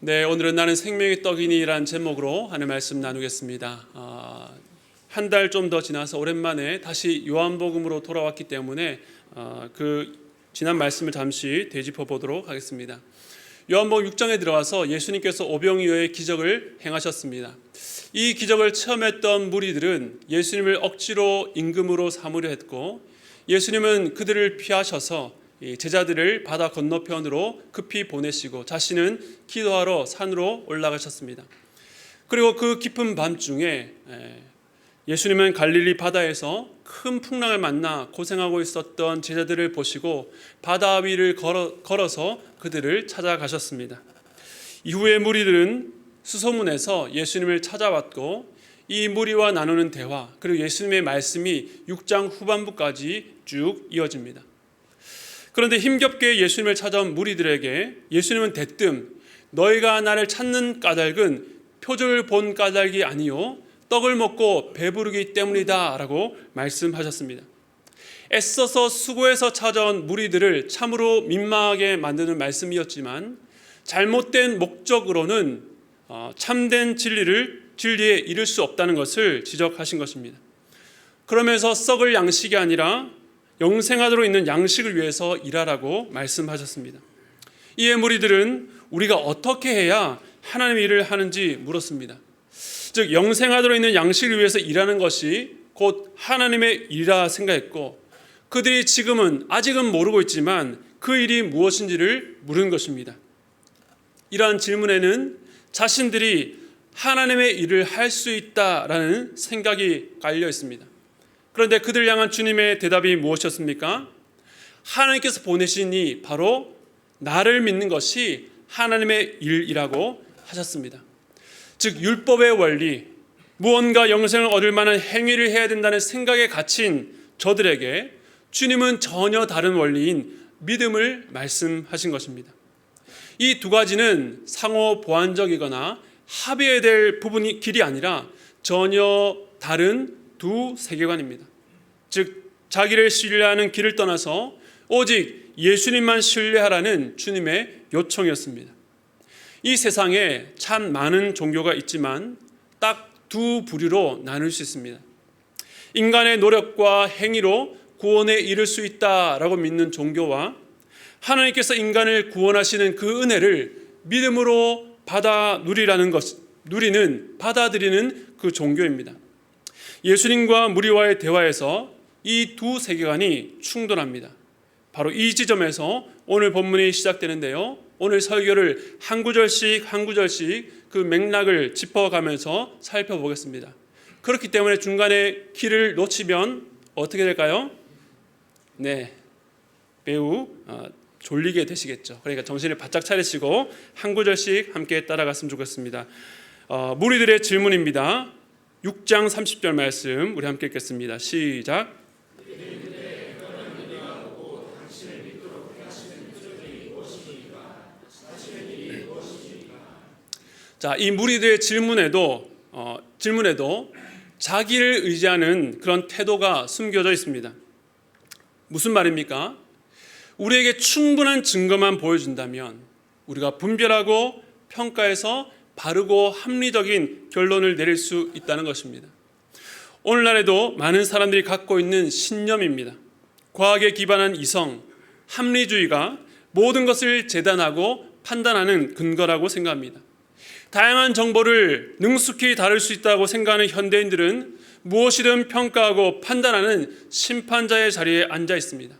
네, 오늘은 나는 생명의 떡이니라는 제목으로 하는 말씀 나누겠습니다. 한 달 좀 더 지나서 오랜만에 다시 요한복음으로 돌아왔기 때문에 그 지난 말씀을 잠시 되짚어 보도록 하겠습니다. 요한복음 6장에 들어와서 예수님께서 오병이어의 기적을 행하셨습니다. 이 기적을 체험했던 무리들은 예수님을 억지로 임금으로 삼으려 했고, 예수님은 그들을 피하셔서 제자들을 바다 건너편으로 급히 보내시고 자신은 기도하러 산으로 올라가셨습니다. 그리고 그 깊은 밤중에 예수님은 갈릴리 바다에서 큰 풍랑을 만나 고생하고 있었던 제자들을 보시고 바다 위를 걸어서 그들을 찾아가셨습니다. 이후에 무리들은 수소문해서 예수님을 찾아왔고, 이 무리와 나누는 대화 그리고 예수님의 말씀이 6장 후반부까지 쭉 이어집니다. 그런데 힘겹게 예수님을 찾아온 무리들에게 예수님은 대뜸 너희가 나를 찾는 까닭은 표적을 본 까닭이 아니요 떡을 먹고 배부르기 때문이다 라고 말씀하셨습니다. 애써서 수고해서 찾아온 무리들을 참으로 민망하게 만드는 말씀이었지만, 잘못된 목적으로는 참된 진리에 이를 수 없다는 것을 지적하신 것입니다. 그러면서 썩을 양식이 아니라 영생하도록 있는 양식을 위해서 일하라고 말씀하셨습니다. 이에 무리들은 우리가 어떻게 해야 하나님의 일을 하는지 물었습니다. 즉 영생하도록 있는 양식을 위해서 일하는 것이 곧 하나님의 일이라 생각했고, 그들이 지금은 아직은 모르고 있지만 그 일이 무엇인지를 물은 것입니다. 이러한 질문에는 자신들이 하나님의 일을 할 수 있다라는 생각이 깔려 있습니다. 그런데 그들 향한 주님의 대답이 무엇이었습니까? 하나님께서 보내신 이 바로 나를 믿는 것이 하나님의 일이라고 하셨습니다. 즉 율법의 원리, 무언가 영생을 얻을 만한 행위를 해야 된다는 생각에 갇힌 저들에게 주님은 전혀 다른 원리인 믿음을 말씀하신 것입니다. 이 두 가지는 상호 보완적이거나 합의해야 될 길이 아니라 전혀 다른 두 세계관입니다. 즉 자기를 신뢰하는 길을 떠나서 오직 예수님만 신뢰하라는 주님의 요청이었습니다. 이 세상에 참 많은 종교가 있지만 딱 두 부류로 나눌 수 있습니다. 인간의 노력과 행위로 구원에 이를 수 있다라고 믿는 종교와 하나님께서 인간을 구원하시는 그 은혜를 믿음으로 받아들이는 그 종교입니다. 예수님과 무리와의 대화에서 이 두 세계관이 충돌합니다. 바로 이 지점에서 오늘 본문이 시작되는데요. 오늘 설교를 한 구절씩 그 맥락을 짚어가면서 살펴보겠습니다. 그렇기 때문에 중간에 길을 놓치면 어떻게 될까요? 네, 매우 졸리게 되시겠죠. 그러니까 정신을 바짝 차리시고 한 구절씩 함께 따라갔으면 좋겠습니다. 무리들의 질문입니다. 6장 30절 말씀 우리 함께 읽겠습니다. 시작. 자, 이 무리들의 질문에도 자기를 의지하는 그런 태도가 숨겨져 있습니다. 무슨 말입니까? 우리에게 충분한 증거만 보여준다면 우리가 분별하고 평가해서 바르고 합리적인 결론을 내릴 수 있다는 것입니다. 오늘날에도 많은 사람들이 갖고 있는 신념입니다. 과학에 기반한 이성, 합리주의가 모든 것을 재단하고 판단하는 근거라고 생각합니다. 다양한 정보를 능숙히 다룰 수 있다고 생각하는 현대인들은 무엇이든 평가하고 판단하는 심판자의 자리에 앉아 있습니다.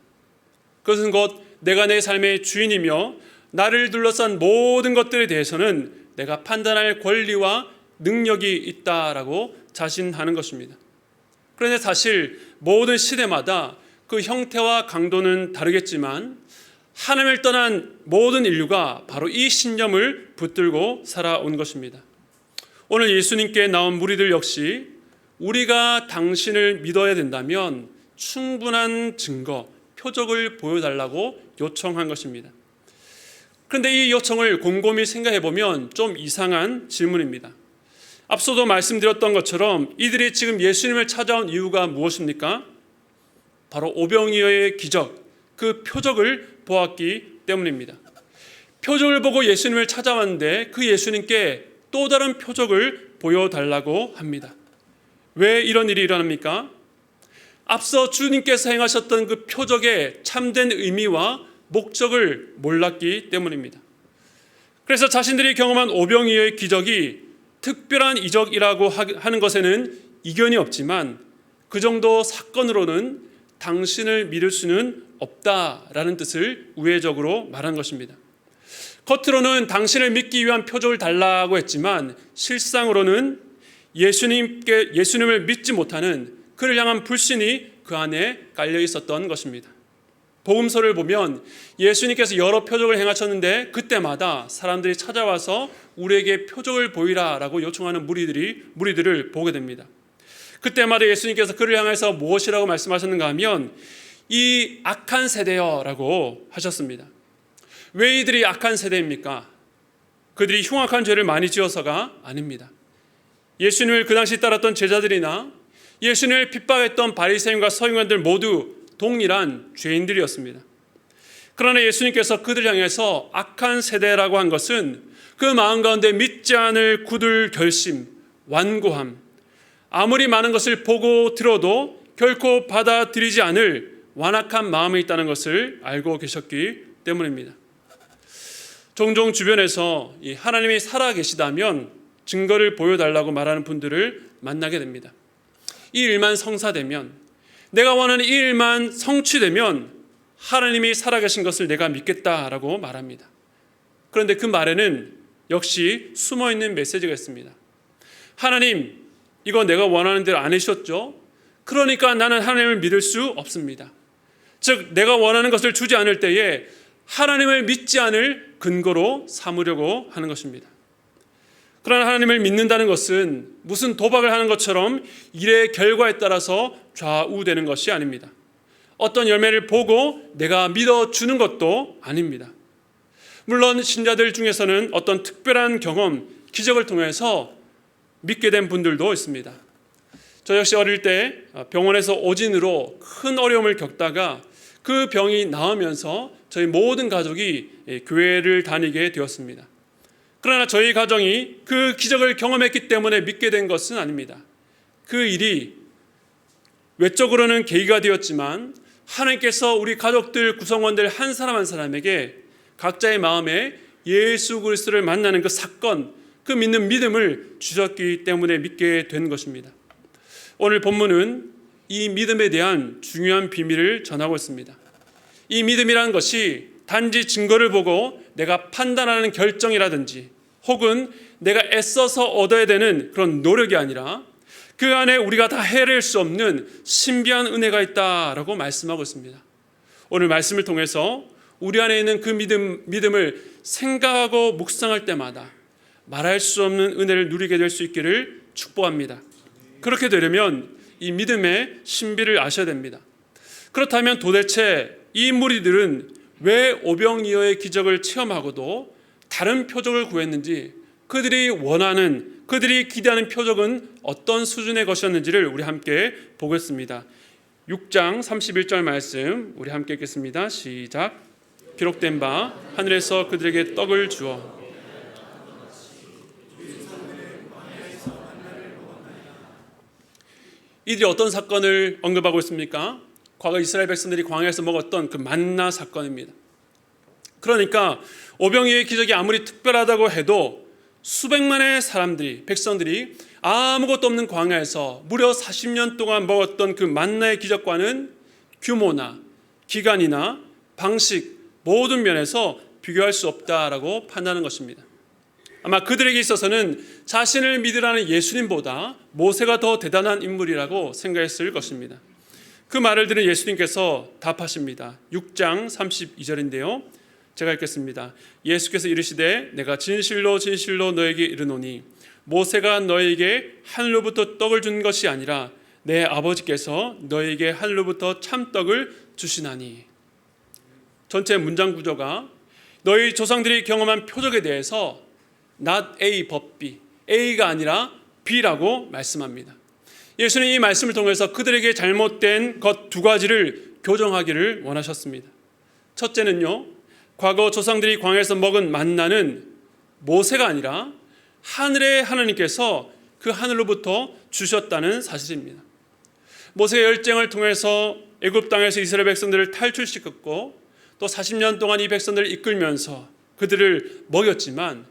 그것은 곧 내가 내 삶의 주인이며 나를 둘러싼 모든 것들에 대해서는 내가 판단할 권리와 능력이 있다라고 자신하는 것입니다. 그런데 사실 모든 시대마다 그 형태와 강도는 다르겠지만 하나님을 떠난 모든 인류가 바로 이 신념을 붙들고 살아온 것입니다. 오늘 예수님께 나온 무리들 역시 우리가 당신을 믿어야 된다면 충분한 증거, 표적을 보여달라고 요청한 것입니다. 그런데 이 요청을 곰곰이 생각해 보면 좀 이상한 질문입니다. 앞서도 말씀드렸던 것처럼 이들이 지금 예수님을 찾아온 이유가 무엇입니까? 바로 오병이어의 기적, 그 표적을 보았기 때문입니다. 표적을 보고 예수님을 찾아왔는데 그 예수님께 또 다른 표적을 보여달라고 합니다. 왜 이런 일이 일어납니까? 앞서 주님께서 행하셨던 그 표적의 참된 의미와 목적을 몰랐기 때문입니다. 그래서 자신들이 경험한 오병이어의 기적이 특별한 이적이라고 하는 것에는 이견이 없지만 그 정도 사건으로는 당신을 믿을 수는 없다라는 뜻을 우회적으로 말한 것입니다. 겉으로는 당신을 믿기 위한 표적을 달라고 했지만 실상으로는 예수님을 믿지 못하는 그를 향한 불신이 그 안에 깔려 있었던 것입니다. 복음서를 보면 예수님께서 여러 표적을 행하셨는데 그때마다 사람들이 찾아와서 우리에게 표적을 보이라라고 요청하는 무리들을 보게 됩니다. 그때마다 예수님께서 그를 향해서 무엇이라고 말씀하셨는가 하면 이 악한 세대여라고 하셨습니다. 왜 이들이 악한 세대입니까? 그들이 흉악한 죄를 많이 지어서가 아닙니다. 예수님을 그 당시 따랐던 제자들이나 예수님을 핍박했던 바리새인과 서기관들 모두 동일한 죄인들이었습니다. 그러나 예수님께서 그들 향해서 악한 세대라고 한 것은 그 마음 가운데 믿지 않을 굳을 결심, 완고함, 아무리 많은 것을 보고 들어도 결코 받아들이지 않을 완악한 마음이 있다는 것을 알고 계셨기 때문입니다. 종종 주변에서 하나님이 살아계시다면 증거를 보여달라고 말하는 분들을 만나게 됩니다. 이 일만 성사되면, 내가 원하는 이 일만 성취되면 하나님이 살아계신 것을 내가 믿겠다라고 말합니다. 그런데 그 말에는 역시 숨어있는 메시지가 있습니다. 하나님, 이거 내가 원하는 대로 안 해주셨죠? 그러니까 나는 하나님을 믿을 수 없습니다. 즉 내가 원하는 것을 주지 않을 때에 하나님을 믿지 않을 근거로 삼으려고 하는 것입니다. 그러나 하나님을 믿는다는 것은 무슨 도박을 하는 것처럼 일의 결과에 따라서 좌우되는 것이 아닙니다. 어떤 열매를 보고 내가 믿어주는 것도 아닙니다. 물론 신자들 중에서는 어떤 특별한 경험, 기적을 통해서 믿게 된 분들도 있습니다. 저 역시 어릴 때 병원에서 오진으로 큰 어려움을 겪다가 그 병이 나으면서 저희 모든 가족이 교회를 다니게 되었습니다. 그러나 저희 가정이 그 기적을 경험했기 때문에 믿게 된 것은 아닙니다. 그 일이 외적으로는 계기가 되었지만 하나님께서 우리 가족들 구성원들 한 사람 한 사람에게 각자의 마음에 예수 그리스도를 만나는 그 사건, 그 믿는 믿음을 주셨기 때문에 믿게 된 것입니다. 오늘 본문은 이 믿음에 대한 중요한 비밀을 전하고 있습니다. 이 믿음이라는 것이 단지 증거를 보고 내가 판단하는 결정이라든지 혹은 내가 애써서 얻어야 되는 그런 노력이 아니라 그 안에 우리가 다 해낼 수 없는 신비한 은혜가 있다라고 말씀하고 있습니다. 오늘 말씀을 통해서 우리 안에 있는 그 믿음을 생각하고 묵상할 때마다 말할 수 없는 은혜를 누리게 될 수 있기를 축복합니다. 그렇게 되려면 이 믿음의 신비를 아셔야 됩니다. 그렇다면 도대체 이 무리들은 왜 오병이어의 기적을 체험하고도 다른 표적을 구했는지, 그들이 원하는, 그들이 기대하는 표적은 어떤 수준의 것이었는지를 우리 함께 보겠습니다. 6장 31절 말씀 우리 함께 읽겠습니다. 시작. 기록된 바 하늘에서 그들에게 떡을 주어 이들이 어떤 사건을 언급하고 있습니까? 과거 이스라엘 백성들이 광야에서 먹었던 그 만나 사건입니다. 그러니까 오병이어의 기적이 아무리 특별하다고 해도 수백만의 사람들이, 백성들이 아무것도 없는 광야에서 무려 40년 동안 먹었던 그 만나의 기적과는 규모나 기간이나 방식 모든 면에서 비교할 수 없다라고 판단하는 것입니다. 아마 그들에게 있어서는 자신을 믿으라는 예수님보다 모세가 더 대단한 인물이라고 생각했을 것입니다. 그 말을 들은 예수님께서 답하십니다. 6장 32절인데요. 제가 읽겠습니다. 예수께서 이르시되 내가 진실로 진실로 너에게 이르노니 모세가 너에게 하늘로부터 떡을 준 것이 아니라 내 아버지께서 너에게 하늘로부터 참떡을 주시나니. 전체 문장 구조가 너희 조상들이 경험한 표적에 대해서 not A but B, A가 아니라 B라고 말씀합니다. 예수는 이 말씀을 통해서 그들에게 잘못된 것 두 가지를 교정하기를 원하셨습니다. 첫째는요, 과거 조상들이 광야에서 먹은 만나는 모세가 아니라 하늘의 하나님께서 그 하늘로부터 주셨다는 사실입니다. 모세의 열정을 통해서 애굽 땅에서 이스라엘 백성들을 탈출시켰고 또 40년 동안 이 백성들을 이끌면서 그들을 먹였지만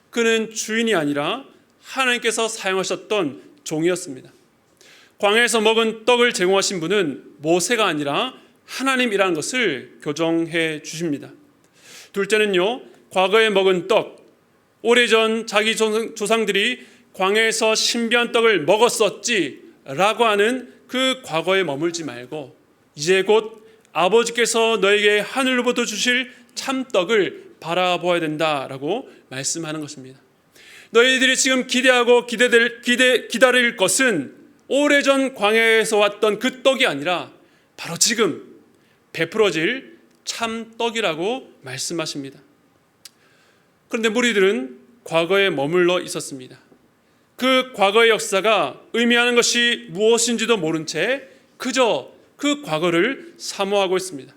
그는 주인이 아니라 하나님께서 사용하셨던 종이었습니다. 광야에서 먹은 떡을 제공하신 분은 모세가 아니라 하나님이라는 것을 교정해 주십니다. 둘째는요, 과거에 먹은 떡, 오래전 자기 조상들이 광야에서 신비한 떡을 먹었었지라고 하는 그 과거에 머물지 말고 이제 곧 아버지께서 너에게 하늘로부터 주실 참떡을 바라보아야 된다라고 말씀하는 것입니다. 너희들이 지금 기대하고 기다릴 것은 오래전 광야에서 왔던 그 떡이 아니라 바로 지금 베풀어질 참떡이라고 말씀하십니다. 그런데 무리들은 과거에 머물러 있었습니다. 그 과거의 역사가 의미하는 것이 무엇인지도 모른 채 그저 그 과거를 사모하고 있습니다.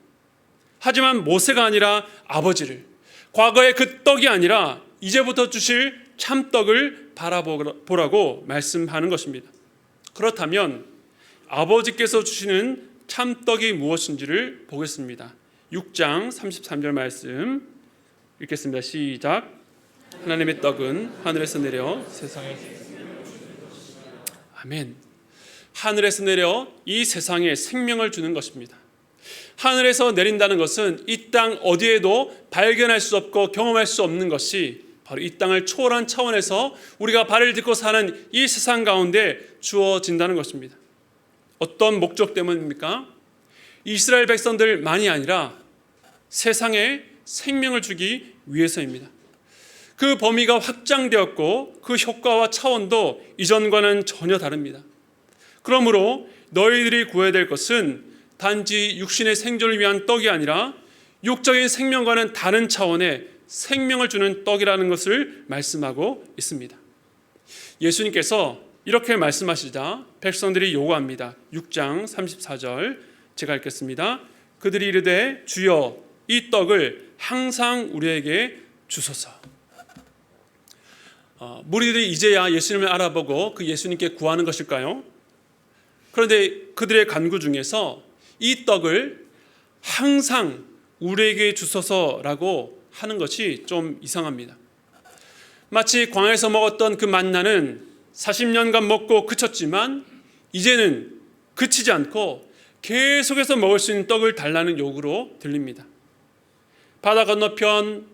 하지만 모세가 아니라 아버지를, 과거의 그 떡이 아니라 이제부터 주실 참떡을 바라보라고 말씀하는 것입니다. 그렇다면 아버지께서 주시는 참떡이 무엇인지를 보겠습니다. 6장 33절 말씀 읽겠습니다. 시작. 하나님의 떡은 하늘에서 내려 세상에, 아멘. 하늘에서 내려 이 세상에 생명을 주는 것입니다. 하늘에서 내린다는 것은 이 땅 어디에도 발견할 수 없고 경험할 수 없는 것이 바로 이 땅을 초월한 차원에서 우리가 발을 딛고 사는 이 세상 가운데 주어진다는 것입니다. 어떤 목적 때문입니까? 이스라엘 백성들만이 아니라 세상에 생명을 주기 위해서입니다. 그 범위가 확장되었고 그 효과와 차원도 이전과는 전혀 다릅니다. 그러므로 너희들이 구해야 될 것은 단지 육신의 생존을 위한 떡이 아니라 육적인 생명과는 다른 차원의 생명을 주는 떡이라는 것을 말씀하고 있습니다. 예수님께서 이렇게 말씀하시자 백성들이 요구합니다. 6장 34절 제가 읽겠습니다. 그들이 이르되 주여 이 떡을 항상 우리에게 주소서. 무리들이 이제야 예수님을 알아보고 그 예수님께 구하는 것일까요? 그런데 그들의 간구 중에서 이 떡을 항상 우리에게 주소서라고 하는 것이 좀 이상합니다. 마치 광야에서 먹었던 그 만나는 40년간 먹고 그쳤지만 이제는 그치지 않고 계속해서 먹을 수 있는 떡을 달라는 요구로 들립니다. 바다 건너편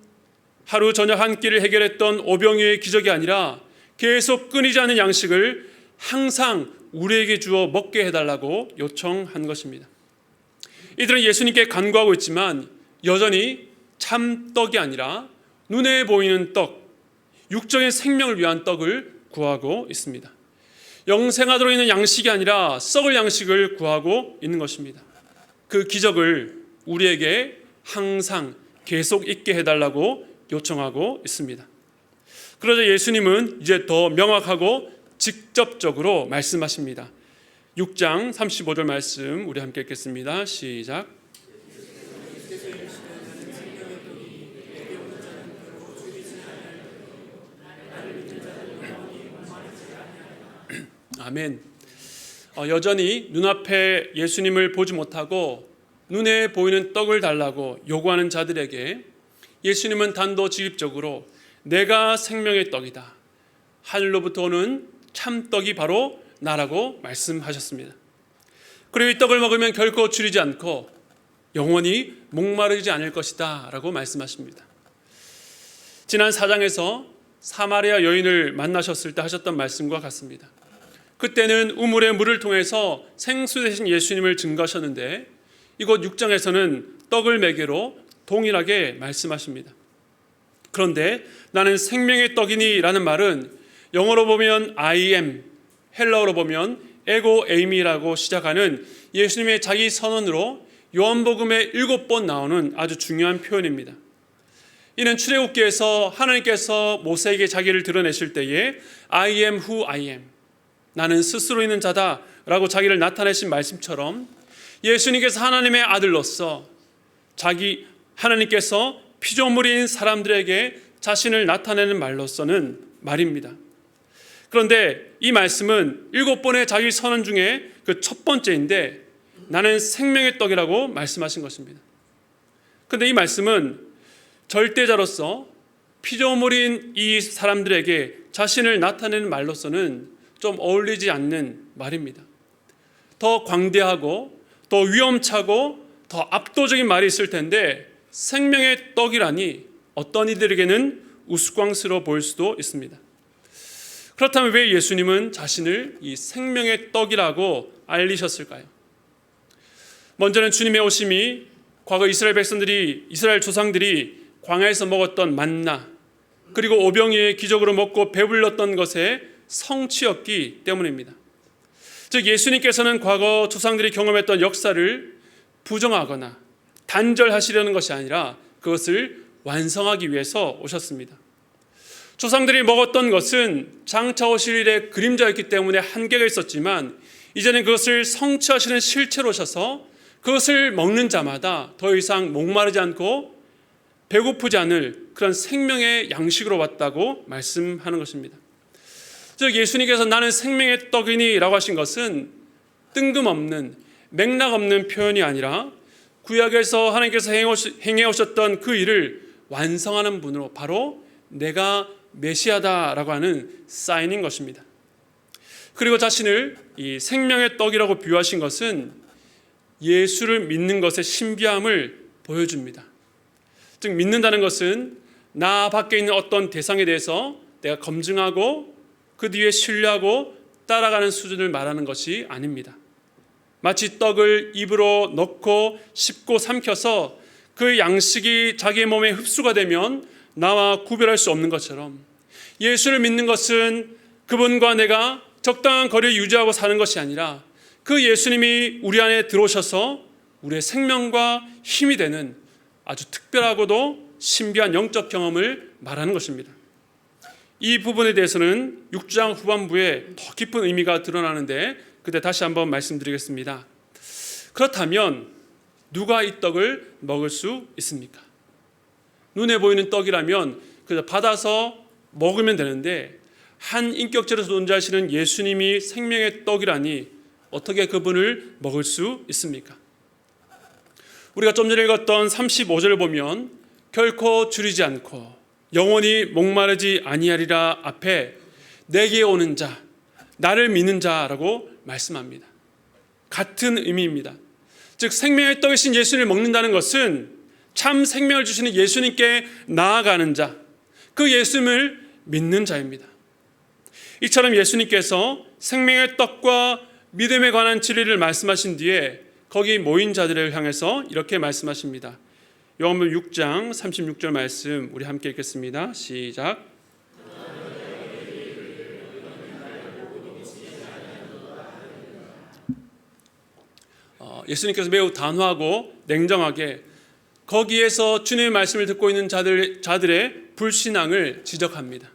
하루 저녁 한 끼를 해결했던 오병이어의 기적이 아니라 계속 끊이지 않는 양식을 항상 우리에게 주어 먹게 해달라고 요청한 것입니다. 이들은 예수님께 간구하고 있지만 여전히 참떡이 아니라 눈에 보이는 떡, 육적인 생명을 위한 떡을 구하고 있습니다. 영생하도록 있는 양식이 아니라 썩을 양식을 구하고 있는 것입니다. 그 기적을 우리에게 항상 계속 있게 해달라고 요청하고 있습니다. 그러자 예수님은 이제 더 명확하고 직접적으로 말씀하십니다. 6장 35절 말씀 우리 함께 읽겠습니다. 시작. 아멘. 여전히 눈앞에 예수님을 보지 못하고 눈에 보이는 떡을 달라고 요구하는 자들에게 예수님은 단도직입적으로 내가 생명의 떡이다, 하늘로부터 오는 참떡이 바로 나라고 말씀하셨습니다. 그리고 이 떡을 먹으면 결코 줄이지 않고 영원히 목마르지 않을 것이다 라고 말씀하십니다. 지난 4장에서 사마리아 여인을 만나셨을 때 하셨던 말씀과 같습니다. 그때는 우물의 물을 통해서 생수 대신 예수님을 증거하셨는데 이곳 6장에서는 떡을 매개로 동일하게 말씀하십니다. 그런데 나는 생명의 떡이니 라는 말은 영어로 보면 I am, 헬라어로 보면 에고 에이미라고 시작하는 예수님의 자기 선언으로 요한복음에 7번 나오는 아주 중요한 표현입니다. 이는 출애굽기에서 하나님께서 모세에게 자기를 드러내실 때에 I am who I am, 나는 스스로 있는 자다라고 자기를 나타내신 말씀처럼 예수님께서 하나님의 아들로서 하나님께서 피조물인 사람들에게 자신을 나타내는 말로서는 말입니다. 그런데 이 말씀은 7번의 자기 선언 중에 그 첫 번째인데 나는 생명의 떡이라고 말씀하신 것입니다. 그런데 이 말씀은 절대자로서 피조물인 이 사람들에게 자신을 나타내는 말로서는 좀 어울리지 않는 말입니다. 더 광대하고 더 위험차고 더 압도적인 말이 있을 텐데 생명의 떡이라니 어떤 이들에게는 우스꽝스러워 보일 수도 있습니다. 그렇다면 왜 예수님은 자신을 이 생명의 떡이라고 알리셨을까요? 먼저는 주님의 오심이 과거 이스라엘 조상들이 광야에서 먹었던 만나 그리고 오병이의 기적으로 먹고 배불렀던 것의 성취였기 때문입니다. 즉 예수님께서는 과거 조상들이 경험했던 역사를 부정하거나 단절하시려는 것이 아니라 그것을 완성하기 위해서 오셨습니다. 조상들이 먹었던 것은 장차 오실 일의 그림자였기 때문에 한계가 있었지만 이제는 그것을 성취하시는 실체로 오셔서 그것을 먹는 자마다 더 이상 목마르지 않고 배고프지 않을 그런 생명의 양식으로 왔다고 말씀하는 것입니다. 즉 예수님께서 나는 생명의 떡이니 라고 하신 것은 뜬금없는 맥락 없는 표현이 아니라 구약에서 하나님께서 행해 오셨던 그 일을 완성하는 분으로 바로 내가 메시아다라고 하는 사인인 것입니다. 그리고 자신을 이 생명의 떡이라고 비유하신 것은 예수를 믿는 것의 신비함을 보여줍니다. 즉 믿는다는 것은 나 밖에 있는 어떤 대상에 대해서 내가 검증하고 그 뒤에 신뢰하고 따라가는 수준을 말하는 것이 아닙니다. 마치 떡을 입으로 넣고 씹고 삼켜서 그 양식이 자기의 몸에 흡수가 되면 나와 구별할 수 없는 것처럼 예수를 믿는 것은 그분과 내가 적당한 거리를 유지하고 사는 것이 아니라 그 예수님이 우리 안에 들어오셔서 우리의 생명과 힘이 되는 아주 특별하고도 신비한 영적 경험을 말하는 것입니다. 이 부분에 대해서는 6장 후반부에 더 깊은 의미가 드러나는데 그때 다시 한번 말씀드리겠습니다. 그렇다면 누가 이 떡을 먹을 수 있습니까? 눈에 보이는 떡이라면 그저 받아서 먹으면 되는데 한 인격체로 존재하시는 예수님이 생명의 떡이라니 어떻게 그분을 먹을 수 있습니까? 우리가 좀 전에 읽었던 35절을 보면 결코 줄이지 않고 영원히 목마르지 아니하리라 앞에 내게 오는 자, 나를 믿는 자라고 말씀합니다. 같은 의미입니다. 즉 생명의 떡이신 예수님을 먹는다는 것은 참 생명을 주시는 예수님께 나아가는 자, 그 예수님을 믿는 자입니다. 이처럼 예수님께서 생명의 떡과 믿음에 관한 진리를 말씀하신 뒤에 거기 모인 자들을 향해서 이렇게 말씀하십니다. 요한복음 6장 36절 말씀 우리 함께 읽겠습니다. 시작. 예수님께서 매우 단호하고 냉정하게 거기에서 주님의 말씀을 듣고 있는 자들의 불신앙을 지적합니다.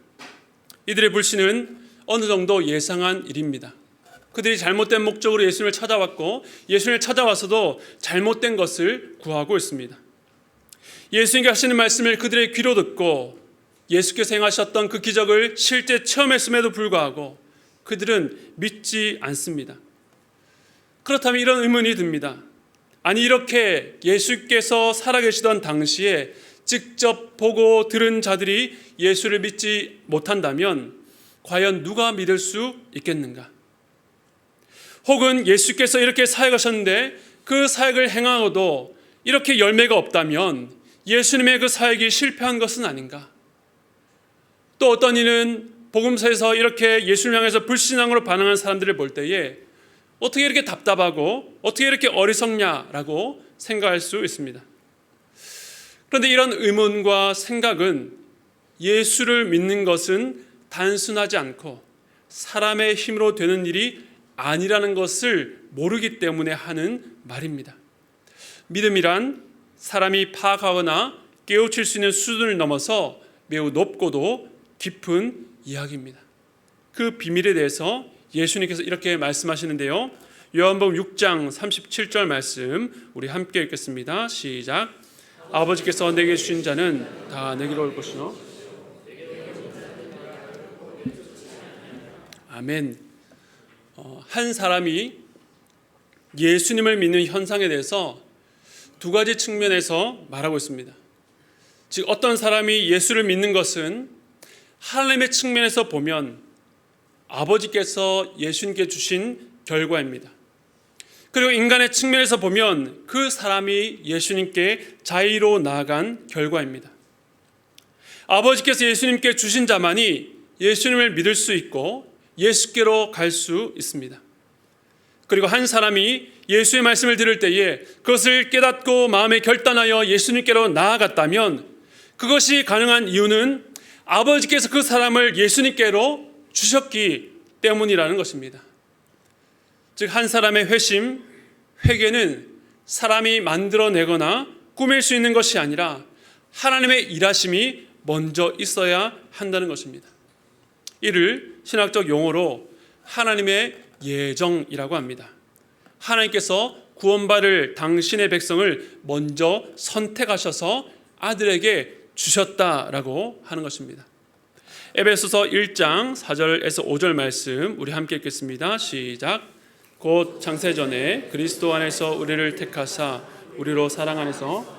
이들의 불신은 어느 정도 예상한 일입니다. 그들이 잘못된 목적으로 예수님을 찾아왔고 예수님을 찾아와서도 잘못된 것을 구하고 있습니다. 예수님께 하시는 말씀을 그들의 귀로 듣고 예수께서 행하셨던 그 기적을 실제 체험했음에도 불구하고 그들은 믿지 않습니다. 그렇다면 이런 의문이 듭니다. 아니 이렇게 예수께서 살아계시던 당시에 직접 보고 들은 자들이 예수를 믿지 못한다면 과연 누가 믿을 수 있겠는가? 혹은 예수께서 이렇게 사역하셨는데 그 사역을 행하고도 이렇게 열매가 없다면 예수님의 그 사역이 실패한 것은 아닌가? 또 어떤 이는 복음서에서 이렇게 예수를 향해서 불신앙으로 반응한 사람들을 볼 때에 어떻게 이렇게 답답하고 어떻게 이렇게 어리석냐라고 생각할 수 있습니다. 그런데 이런 의문과 생각은 예수를 믿는 것은 단순하지 않고 사람의 힘으로 되는 일이 아니라는 것을 모르기 때문에 하는 말입니다. 믿음이란 사람이 파악하거나 깨우칠 수 있는 수준을 넘어서 매우 높고도 깊은 이야기입니다. 그 비밀에 대해서 예수님께서 이렇게 말씀하시는데요. 요한복음 6장 37절 말씀 우리 함께 읽겠습니다. 시작. 아버지께서 내게 주신 자는 다 내게로 올 것이요. 아멘. 한 사람이 예수님을 믿는 현상에 대해서 두 가지 측면에서 말하고 있습니다. 즉 어떤 사람이 예수를 믿는 것은 하나님의 측면에서 보면 아버지께서 예수님께 주신 결과입니다. 그리고 인간의 측면에서 보면 그 사람이 예수님께 자의로 나아간 결과입니다. 아버지께서 예수님께 주신 자만이 예수님을 믿을 수 있고 예수께로 갈 수 있습니다. 그리고 한 사람이 예수의 말씀을 들을 때에 그것을 깨닫고 마음에 결단하여 예수님께로 나아갔다면 그것이 가능한 이유는 아버지께서 그 사람을 예수님께로 주셨기 때문이라는 것입니다. 즉 한 사람의 회심, 회개는 사람이 만들어내거나 꾸밀 수 있는 것이 아니라 하나님의 일하심이 먼저 있어야 한다는 것입니다. 이를 신학적 용어로 하나님의 예정이라고 합니다. 하나님께서 구원받을 당신의 백성을 먼저 선택하셔서 아들에게 주셨다라고 하는 것입니다. 에베소서 1장 4절에서 5절 말씀 우리 함께 읽겠습니다. 시작. 곧 창세전에 그리스도 안에서 우리를 택하사 우리로 사랑 안에서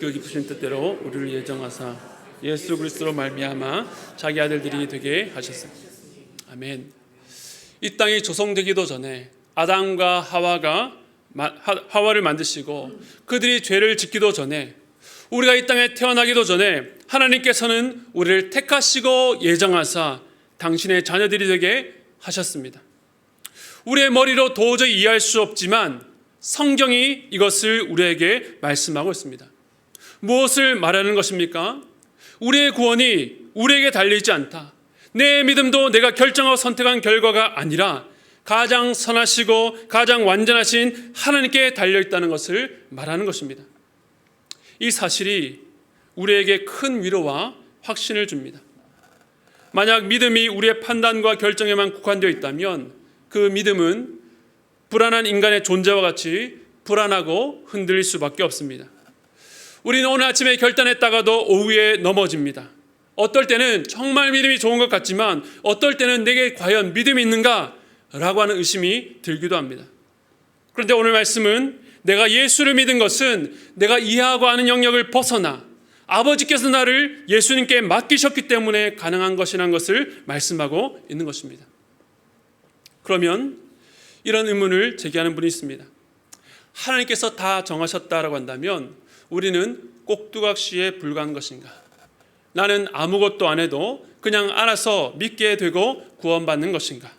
그 기쁘신 뜻대로 우리를 예정하사 예수 그리스도로 말미암아 자기 아들들이 되게 하셨습니다. 아멘. 이 땅이 조성되기도 전에 아담과 하와를 만드시고 그들이 죄를 짓기도 전에 우리가 이 땅에 태어나기도 전에 하나님께서는 우리를 택하시고 예정하사 당신의 자녀들이 되게 하셨습니다. 우리의 머리로 도저히 이해할 수 없지만 성경이 이것을 우리에게 말씀하고 있습니다. 무엇을 말하는 것입니까? 우리의 구원이 우리에게 달리지 않다. 내 믿음도 내가 결정하고 선택한 결과가 아니라 가장 선하시고 가장 완전하신 하나님께 달려있다는 것을 말하는 것입니다. 이 사실이 우리에게 큰 위로와 확신을 줍니다. 만약 믿음이 우리의 판단과 결정에만 국한되어 있다면 그 믿음은 불안한 인간의 존재와 같이 불안하고 흔들릴 수밖에 없습니다. 우리는 오늘 아침에 결단했다가도 오후에 넘어집니다. 어떨 때는 정말 믿음이 좋은 것 같지만 어떨 때는 내게 과연 믿음이 있는가? 라고 하는 의심이 들기도 합니다. 그런데 오늘 말씀은 내가 예수를 믿은 것은 내가 이해하고 아는 영역을 벗어나 아버지께서 나를 예수님께 맡기셨기 때문에 가능한 것이라는 것을 말씀하고 있는 것입니다. 그러면 이런 의문을 제기하는 분이 있습니다. 하나님께서 다 정하셨다라고 한다면 우리는 꼭두각시에 불과한 것인가? 나는 아무것도 안 해도 그냥 알아서 믿게 되고 구원받는 것인가?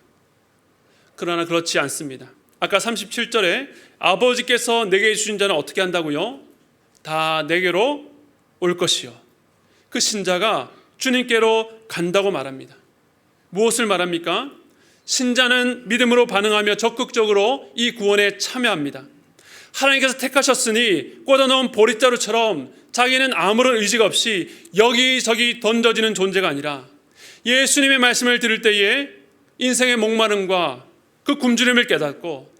그러나 그렇지 않습니다. 아까 37절에 아버지께서 내게 주신 자는 어떻게 한다고요? 다 내게로 올 것이요. 그 신자가 주님께로 간다고 말합니다. 무엇을 말합니까? 신자는 믿음으로 반응하며 적극적으로 이 구원에 참여합니다. 하나님께서 택하셨으니 꽂아놓은 보릿자루처럼 자기는 아무런 의지가 없이 여기저기 던져지는 존재가 아니라 예수님의 말씀을 들을 때에 인생의 목마름과 그 굶주림을 깨닫고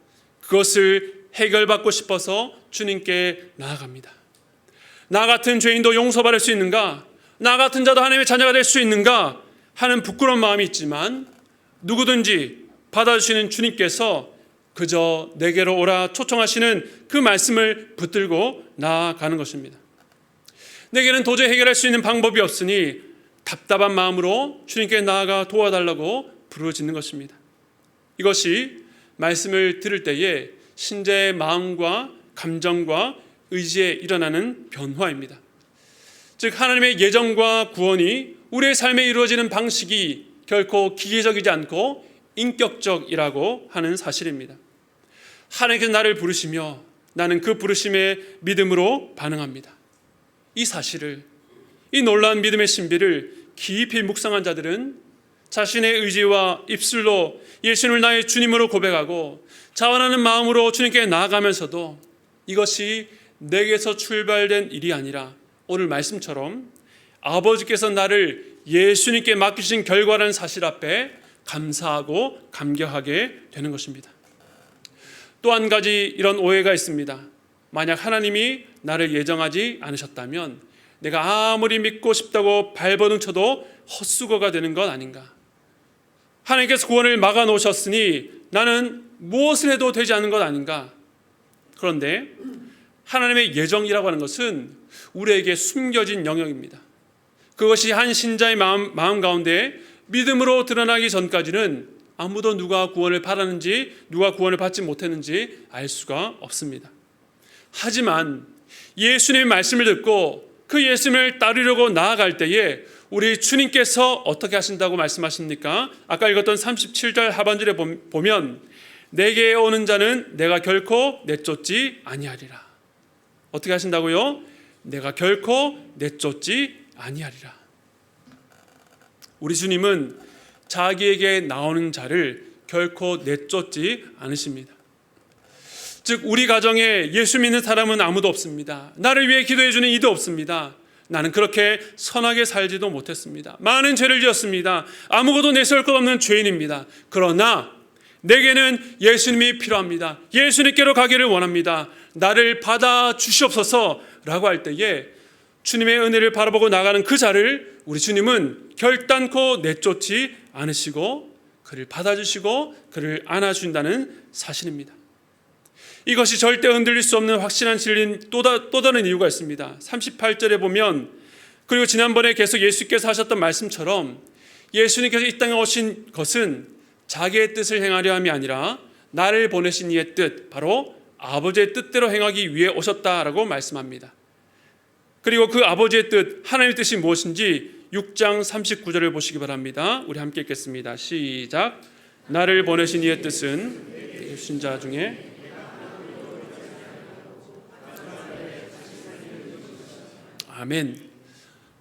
그것을 해결받고 싶어서 주님께 나아갑니다. 나 같은 죄인도 용서받을 수 있는가? 나 같은 자도 하나님의 자녀가 될 수 있는가? 하는 부끄러운 마음이 있지만 누구든지 받아주시는 주님께서 그저 내게로 오라 초청하시는 그 말씀을 붙들고 나아가는 것입니다. 내게는 도저히 해결할 수 있는 방법이 없으니 답답한 마음으로 주님께 나아가 도와달라고 부르짖는 것입니다. 이것이 말씀을 들을 때에 신자의 마음과 감정과 의지에 일어나는 변화입니다. 즉 하나님의 예정과 구원이 우리의 삶에 이루어지는 방식이 결코 기계적이지 않고 인격적이라고 하는 사실입니다. 하나님께서 나를 부르시며 나는 그 부르심에 믿음으로 반응합니다. 이 사실을, 이 놀라운 믿음의 신비를 깊이 묵상한 자들은 자신의 의지와 입술로 예수님을 나의 주님으로 고백하고 자원하는 마음으로 주님께 나아가면서도 이것이 내게서 출발된 일이 아니라 오늘 말씀처럼 아버지께서 나를 예수님께 맡기신 결과라는 사실 앞에 감사하고 감격하게 되는 것입니다. 또 한 가지 이런 오해가 있습니다. 만약 하나님이 나를 예정하지 않으셨다면 내가 아무리 믿고 싶다고 발버둥 쳐도 헛수고가 되는 것 아닌가? 하나님께서 구원을 막아 놓으셨으니 나는 무엇을 해도 되지 않는 것 아닌가? 그런데 하나님의 예정이라고 하는 것은 우리에게 숨겨진 영역입니다. 그것이 한 신자의 마음 가운데 믿음으로 드러나기 전까지는 아무도 누가 구원을 받았는지 누가 구원을 받지 못했는지 알 수가 없습니다. 하지만 예수님의 말씀을 듣고 그 예수님을 따르려고 나아갈 때에 우리 주님께서 어떻게 하신다고 말씀하십니까? 아까 읽었던 37절 하반절에 보면 내게 오는 자는 내가 결코 내쫓지 아니하리라. 어떻게 하신다고요? 내가 결코 내쫓지 아니하리라. 우리 주님은 자기에게 나오는 자를 결코 내쫓지 않으십니다. 즉 우리 가정에 예수 믿는 사람은 아무도 없습니다. 나를 위해 기도해 주는 이도 없습니다. 나는 그렇게 선하게 살지도 못했습니다. 많은 죄를 지었습니다. 아무것도 내세울 것 없는 죄인입니다. 그러나 내게는 예수님이 필요합니다. 예수님께로 가기를 원합니다. 나를 받아 주시옵소서라고 할 때에 주님의 은혜를 바라보고 나가는 그 자를 우리 주님은 결단코 내쫓지 않으시고 그를 받아주시고 그를 안아준다는 사실입니다. 이것이 절대 흔들릴 수 없는 확실한 진리인 또 다른 이유가 있습니다. 38절에 보면 그리고 지난번에 계속 예수께서 하셨던 말씀처럼 예수님께서 이 땅에 오신 것은 자기의 뜻을 행하려 함이 아니라 나를 보내신 이의 뜻, 바로 아버지의 뜻대로 행하기 위해 오셨다라고 말씀합니다. 그리고 그 아버지의 뜻, 하나님의 뜻이 무엇인지 6장 39절을 보시기 바랍니다. 우리 함께 읽겠습니다. 시작. 나를 보내신 이의 뜻은 신자 중에 아멘.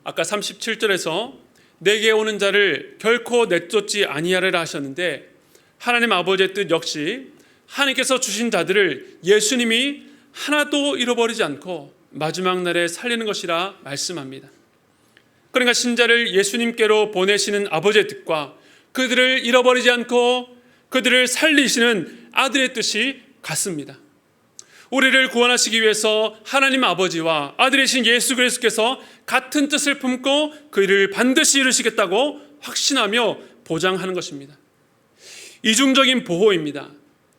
아까 37절에서 내게 오는 자를 결코 내쫓지 아니하리라 하셨는데 하나님 아버지의 뜻 역시 하나님께서 주신 자들을 예수님이 하나도 잃어버리지 않고 마지막 날에 살리는 것이라 말씀합니다. 그러니까 신자를 예수님께로 보내시는 아버지의 뜻과 그들을 잃어버리지 않고 그들을 살리시는 아들의 뜻이 같습니다. 우리를 구원하시기 위해서 하나님 아버지와 아들이신 예수 그리스도께서 같은 뜻을 품고 그 일을 반드시 이루시겠다고 확신하며 보장하는 것입니다. 이중적인 보호입니다.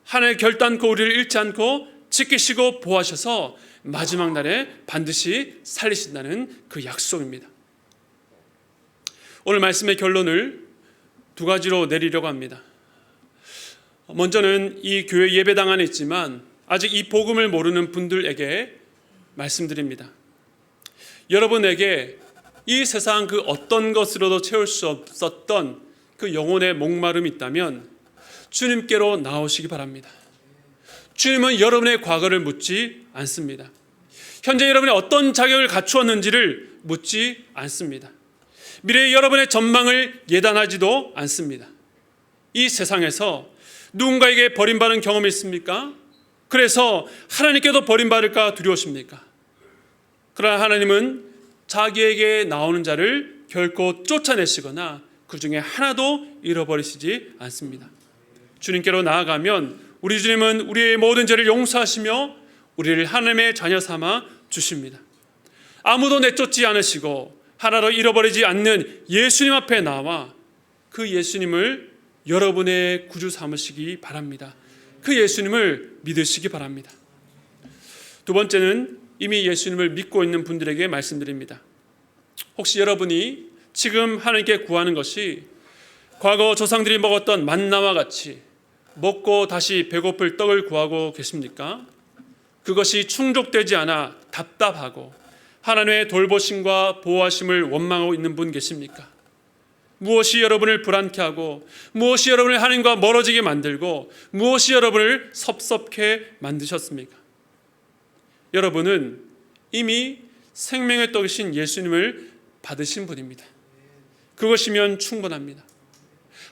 하나님 결단코 우리를 잃지 않고 지키시고 보호하셔서 마지막 날에 반드시 살리신다는 그 약속입니다. 오늘 말씀의 결론을 두 가지로 내리려고 합니다. 먼저는 이 교회 예배당 안에 있지만 아직 이 복음을 모르는 분들에게 말씀드립니다. 여러분에게 이 세상 그 어떤 것으로도 채울 수 없었던 그 영혼의 목마름이 있다면 주님께로 나오시기 바랍니다. 주님은 여러분의 과거를 묻지 않습니다. 현재 여러분이 어떤 자격을 갖추었는지를 묻지 않습니다. 미래의 여러분의 전망을 예단하지도 않습니다. 이 세상에서 누군가에게 버림받은 경험이 있습니까? 그래서 하나님께도 버림받을까 두려우십니까? 그러나 하나님은 자기에게 나오는 자를 결코 쫓아내시거나 그 중에 하나도 잃어버리시지 않습니다. 주님께로 나아가면 우리 주님은 우리의 모든 죄를 용서하시며 우리를 하나님의 자녀 삼아 주십니다. 아무도 내쫓지 않으시고 하나도 잃어버리지 않는 예수님 앞에 나와 그 예수님을 여러분의 구주 삼으시기 바랍니다. 그 예수님을 믿으시기 바랍니다. 두 번째는 이미 예수님을 믿고 있는 분들에게 말씀드립니다. 혹시 여러분이 지금 하나님께 구하는 것이 과거 조상들이 먹었던 만나와 같이 먹고 다시 배고플 떡을 구하고 계십니까? 그것이 충족되지 않아 답답하고 하나님의 돌보심과 보호하심을 원망하고 있는 분 계십니까? 무엇이 여러분을 불안케 하고 무엇이 여러분을 하나님과 멀어지게 만들고 무엇이 여러분을 섭섭게 만드셨습니까? 여러분은 이미 생명의 떡이신 예수님을 받으신 분입니다. 그것이면 충분합니다.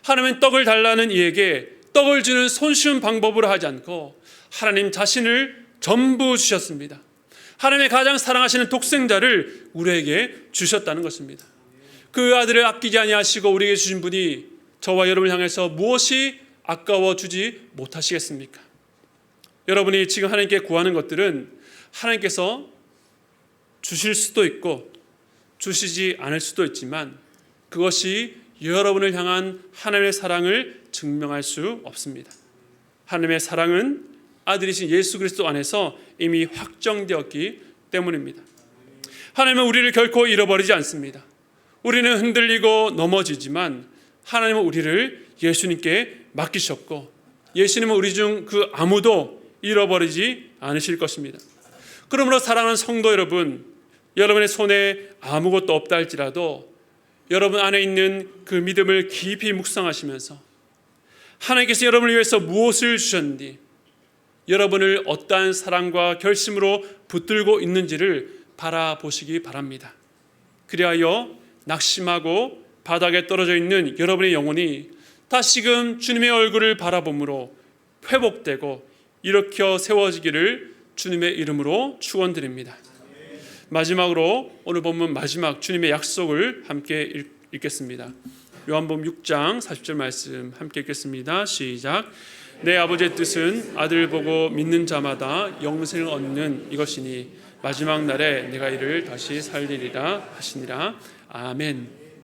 하나님은 떡을 달라는 이에게 떡을 주는 손쉬운 방법으로 하지 않고 하나님 자신을 전부 주셨습니다. 하나님의 가장 사랑하시는 독생자를 우리에게 주셨다는 것입니다. 그 아들을 아끼지 아니하시고 우리에게 주신 분이 저와 여러분을 향해서 무엇이 아까워 주지 못하시겠습니까? 여러분이 지금 하나님께 구하는 것들은 하나님께서 주실 수도 있고 주시지 않을 수도 있지만 그것이 여러분을 향한 하나님의 사랑을 증명할 수 없습니다. 하나님의 사랑은 아들이신 예수 그리스도 안에서 이미 확정되었기 때문입니다. 하나님은 우리를 결코 잃어버리지 않습니다. 우리는 흔들리고 넘어지지만 하나님은 우리를 예수님께 맡기셨고 예수님은 우리 중 그 아무도 잃어버리지 않으실 것입니다. 그러므로 사랑하는 성도 여러분, 여러분의 손에 아무것도 없다 할지라도 여러분 안에 있는 그 믿음을 깊이 묵상하시면서 하나님께서 여러분을 위해서 무엇을 주셨는지, 여러분을 어떠한 사랑과 결심으로 붙들고 있는지를 바라보시기 바랍니다. 그리하여 낙심하고 바닥에 떨어져 있는 여러분의 영혼이 다시금 주님의 얼굴을 바라봄으로 회복되고 일으켜 세워지기를 주님의 이름으로 축원드립니다. 마지막으로 오늘 본문 마지막 주님의 약속을 함께 읽겠습니다. 요한복음 6장 40절 말씀 함께 읽겠습니다. 시작. 내 아버지의 뜻은 아들 보고 믿는 자마다 영생을 얻는 이것이니 마지막 날에 내가 이를 다시 살리리라 하시니라. 아멘.